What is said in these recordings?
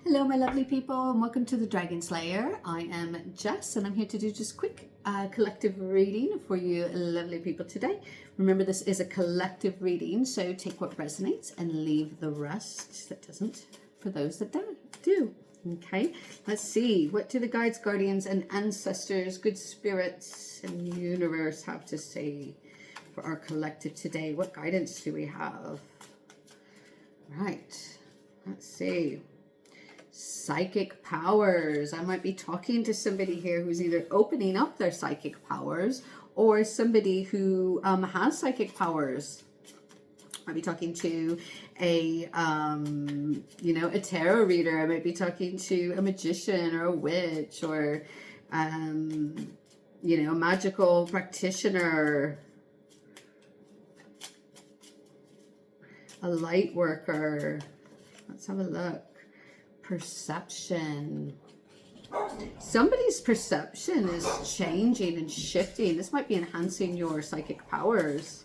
Hello my lovely people and welcome to the Dragon Slayer. I am Jess and I'm here to do just quick collective reading for you lovely people today. Remember, this is a collective reading, so take what resonates and leave the rest that doesn't for those that don't do. Okay, let's see, what do the guides, guardians and ancestors, good spirits and universe have to say for our collective today? What guidance do we have? Right, let's see. Psychic powers. I might be talking to somebody here who's either opening up their psychic powers or somebody who has psychic powers. I might be talking to a a tarot reader. I might be talking to a magician or a witch or a magical practitioner, a light worker. Let's have a look. Perception. Somebody's perception is changing and shifting. This might be enhancing your psychic powers,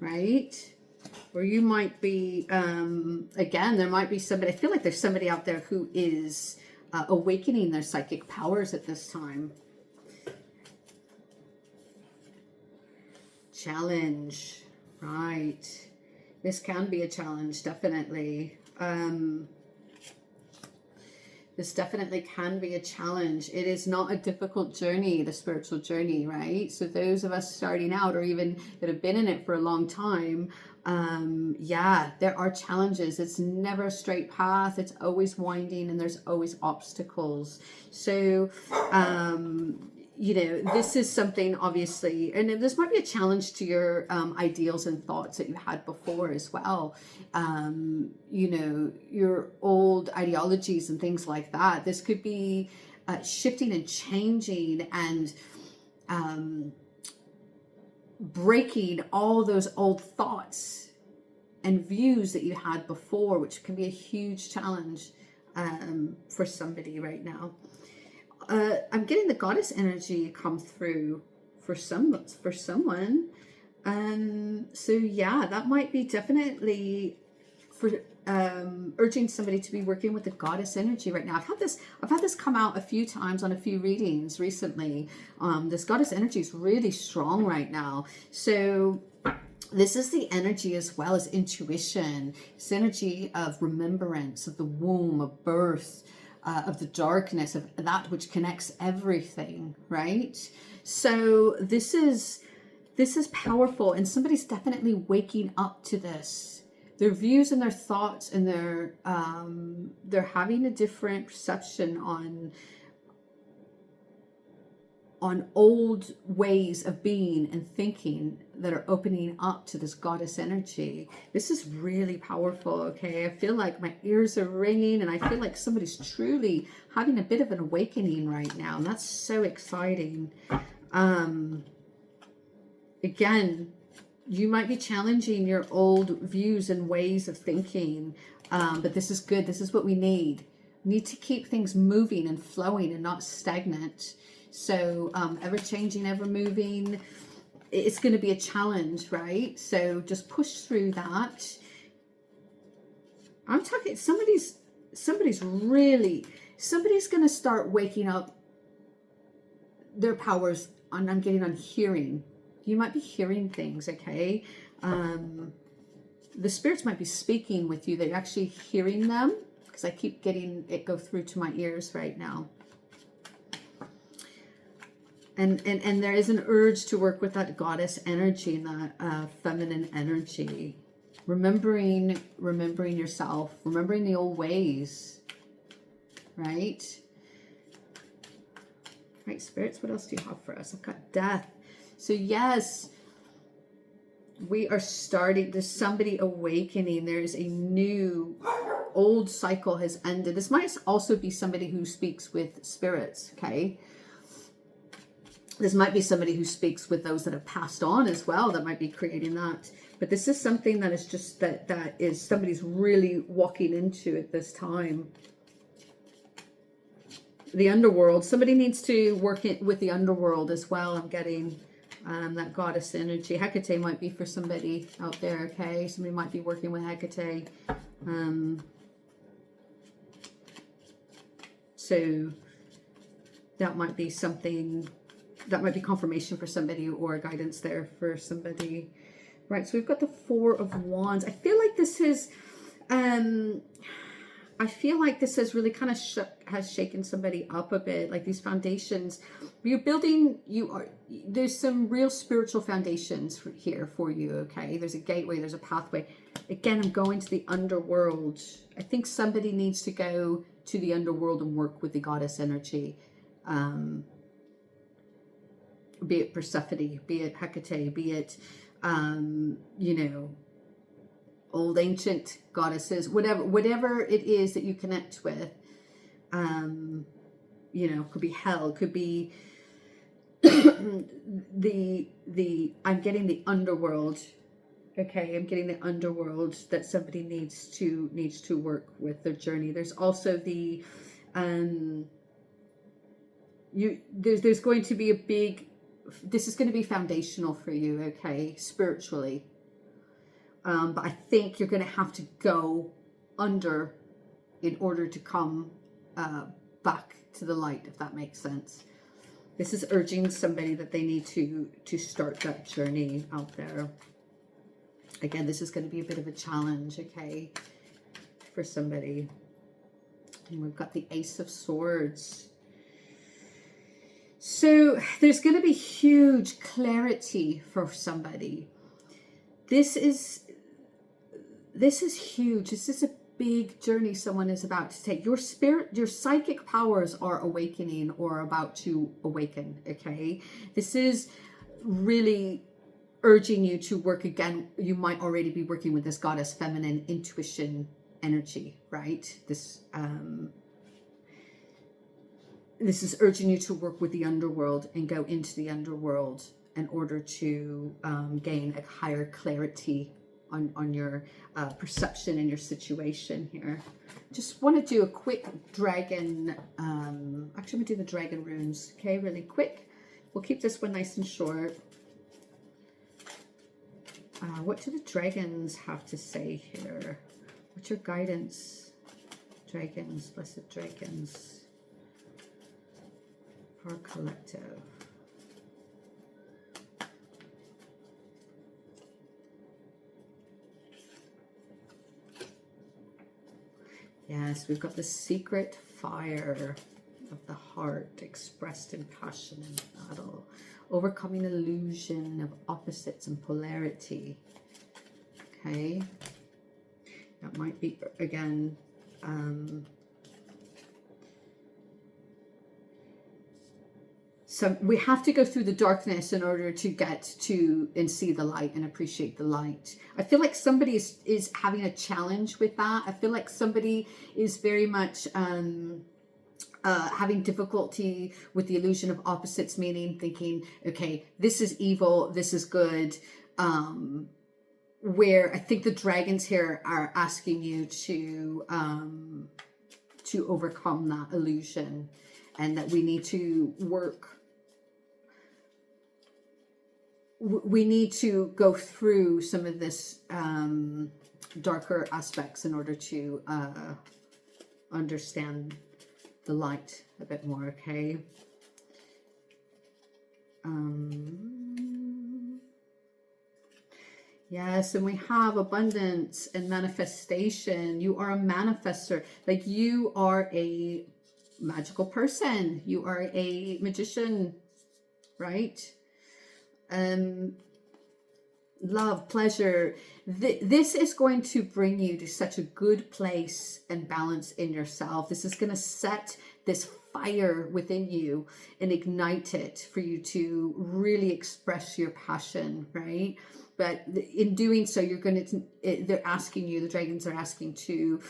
right? Or you might be, again, there might be somebody, I feel like there's somebody out there who is awakening their psychic powers at this time. Challenge, right? This can be a challenge, definitely. This definitely can be a challenge. It is not a difficult journey, the spiritual journey, right? So those of us starting out or even that have been in it for a long time, there are challenges. It's never a straight path. It's always winding and there's always obstacles. So, this is something obviously, and this might be a challenge to your ideals and thoughts that you had before as well. Your old ideologies and things like that. This could be shifting and changing and breaking all those old thoughts and views that you had before, which can be a huge challenge for somebody right now. I'm getting the goddess energy come through for someone. So yeah, that might be definitely for urging somebody to be working with the goddess energy right now. I've had this come out a few times on a few readings recently. This goddess energy is really strong right now. So this is the energy as well as intuition. It's energy of remembrance, of the womb, of birth, of the darkness, of that which connects everything, right? So this is powerful, and somebody's definitely waking up to this. Their views and their thoughts and they're having a different perception on old ways of being and thinking that are opening up to this goddess energy. This is really powerful, okay? I feel like my ears are ringing and I feel like somebody's truly having a bit of an awakening right now. And that's so exciting. Again, you might be challenging your old views and ways of thinking, but this is good. This is what we need. We need to keep things moving and flowing and not stagnant. So ever changing, ever moving, it's going to be a challenge, right? So just push through that. I'm talking, somebody's going to start waking up their powers on, I'm getting on hearing. You might be hearing things, okay? The spirits might be speaking with you. They're actually hearing them because I keep getting it go through to my ears right now. And there is an urge to work with that goddess energy and that feminine energy. Remembering yourself, remembering the old ways, right? Right, spirits, what else do you have for us? I've got death. So yes, we are starting, there's somebody awakening. There's a new, old cycle has ended. This might also be somebody who speaks with spirits, okay? This might be somebody who speaks with those that have passed on as well, that might be creating that. But this is something that is just, that is somebody's really walking into at this time. The underworld, somebody needs to work with the underworld as well. I'm getting that goddess energy. Hecate might be for somebody out there, okay? Somebody might be working with Hecate. So that might be something, that might be confirmation for somebody or guidance there for somebody. Right, so we've got the Four of Wands. I feel like this is, I feel like this has really kind of has shaken somebody up a bit. Like these foundations, you're building, there's some real spiritual foundations here for you, okay? There's a gateway, there's a pathway. Again, I'm going to the underworld. I think somebody needs to go to the underworld and work with the goddess energy. Be it Persephone, be it Hecate, be it, you know, old ancient goddesses, whatever it is that you connect with, you know, could be hell, could be I'm getting the underworld. Okay, I'm getting the underworld that somebody needs to work with their journey. There's also the there's going to be a big, this is going to be foundational for you, okay, spiritually. But I think you're going to have to go under in order to come back to the light, if that makes sense. This is urging somebody that they need to start that journey out there. Again, this is going to be a bit of a challenge, okay, for somebody. And we've got the Ace of Swords. So there's going to be huge clarity for somebody. This is huge. This is a big journey someone is about to take. Your spirit, your psychic powers are awakening or about to awaken, okay? This is really urging you to work again. You might already be working with this goddess feminine intuition energy, right? This is urging you to work with the underworld and go into the underworld in order to gain a higher clarity on your perception and your situation here. Just want to do a quick dragon, actually I'm going to do the dragon runes, okay, really quick. We'll keep this one nice and short. What do the dragons have to say here? What's your guidance? Dragons, blessed dragons. For collective. Yes, we've got the secret fire of the heart expressed in passion and battle. Overcoming illusion of opposites and polarity. Okay. That might be, again, so we have to go through the darkness in order to get to and see the light and appreciate the light. I feel like somebody is having a challenge with that. I feel like somebody is very much having difficulty with the illusion of opposites, meaning thinking, okay, this is evil, this is good. Where I think the dragons here are asking you to overcome that illusion, and that we need to work. We need to go through some of this darker aspects in order to understand the light a bit more, okay? Yes, and we have abundance and manifestation. You are a manifester. Like, you are a magical person. You are a magician, right? Love, pleasure. This is going to bring you to such a good place and balance in yourself. This is going to set this fire within you and ignite it for you to really express your passion, right? But in doing so, you're going to, they're asking you, the dragons are asking to,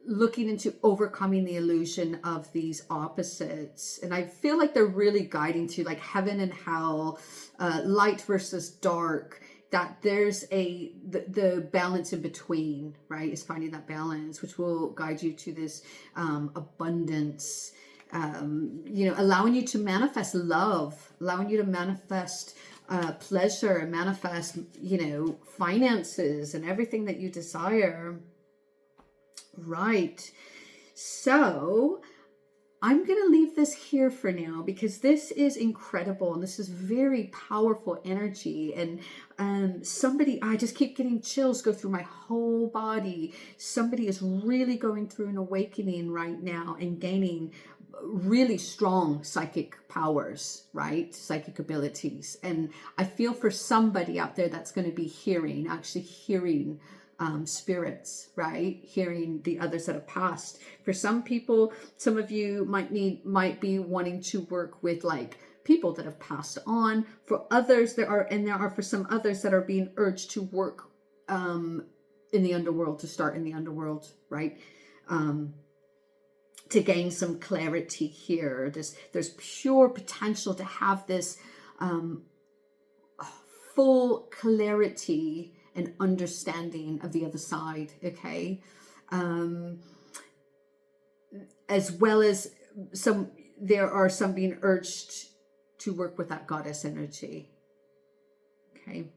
looking into overcoming the illusion of these opposites. And I feel like they're really guiding to like heaven and hell, light versus dark, that there's the balance in between, right? Is finding that balance, which will guide you to this abundance, you know, allowing you to manifest love, allowing you to manifest pleasure, manifest, you know, finances and everything that you desire. Right. So I'm going to leave this here for now because this is incredible and this is very powerful energy. And somebody, I just keep getting chills go through my whole body. Somebody is really going through an awakening right now and gaining really strong psychic powers, right? Psychic abilities. And I feel for somebody out there that's going to be actually hearing spirits, right? Hearing the others that have passed. For some people, some of you might be wanting to work with like people that have passed on. For others, there are for some others that are being urged to work in the underworld, to start in the underworld, right? To gain some clarity here. There's pure potential to have this full clarity and understanding of the other side, okay? As well as there are some being urged to work with that goddess energy, okay?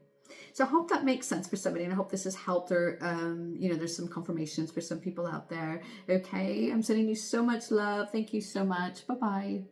So I hope that makes sense for somebody, and I hope this has helped, or there's some confirmations for some people out there. Okay, I'm sending you so much love. Thank you so much. Bye-bye.